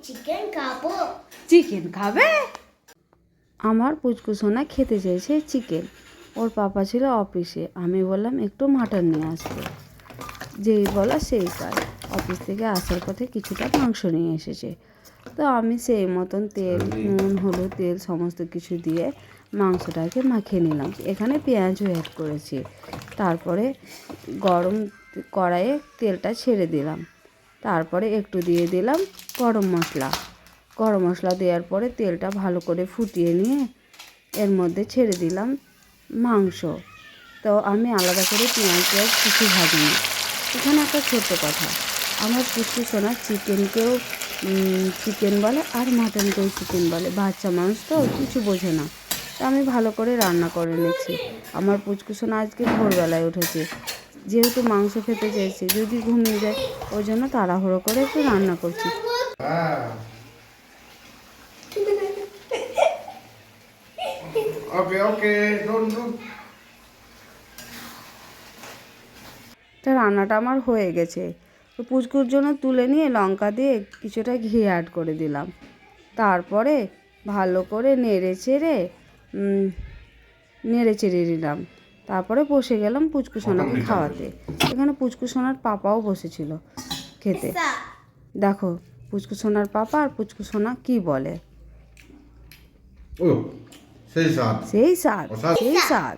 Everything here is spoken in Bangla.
চিকেন খাবো। চিকেন খাবে? আমার পুচকু সোনা খেতে চেয়েছে চিকেন। ওর পাপা ছিল অফিসে, আমি বললাম একটু মাটন নিয়ে আসতে। যেই বলা সেই কাজ, অফিস থেকে আসার পথে কিছুটা মাংস নিয়ে এসেছে। তো আমি সেই মতন তেল, নুন, হলুদ, তেল সমস্ত কিছু দিয়ে মাংসটাকে মাখিয়ে নিলাম। এখানে পেঁয়াজও অ্যাড করেছি। তারপরে গরম কড়াইয়ে তেলটা ছেড়ে দিলাম। তারপরে একটু দিয়ে দিলাম গরম মশলা। গরম মশলা দেওয়ার পরে তেলটা ভালো করে ফুটিয়ে নিয়ে এর মধ্যে ছেড়ে দিলাম মাংস। তো আমি আলাদা করে পেঁয়াজ কিছু ভাজিনি। এখানে একটা ছোট্ট কথা, আমার পুচকু সোনা চিকেনকেও চিকেন বলে আর মাটনকেও চিকেন বলে। বাচ্চা মানুষ তো কিছু বোঝে না। তো আমি ভালো করে রান্না করে নিচ্ছি। আমার পুচকু সোনা আজকে ভোরবেলায় উঠেছে, যেহেতু মাংস খেতে চেয়েছে, যদি ঘুমিয়ে যায় ওই জন্য তাড়াহুড়ো করে একটু রান্না করছি। Okay, don't. তা রান্নাটা আমার হয়ে গেছে। তো পুচকুর জন্য তুলে নিয়ে লঙ্কা দিয়ে কিছুটা ঘি অ্যাড করে দিলাম। তারপরে ভালো করে নেড়ে চেড়ে দিলাম। তারপরে বসে গেলাম পুচকু সোনাকে খাওয়াতে। এখানে পুচকু সোনার পাপাও বসেছিল খেতে। দেখো পুচকু সোনার পাপা আর পুচকু সোনা কি বলে। Oh, সেই স্বাদ। সেই স্বাদ।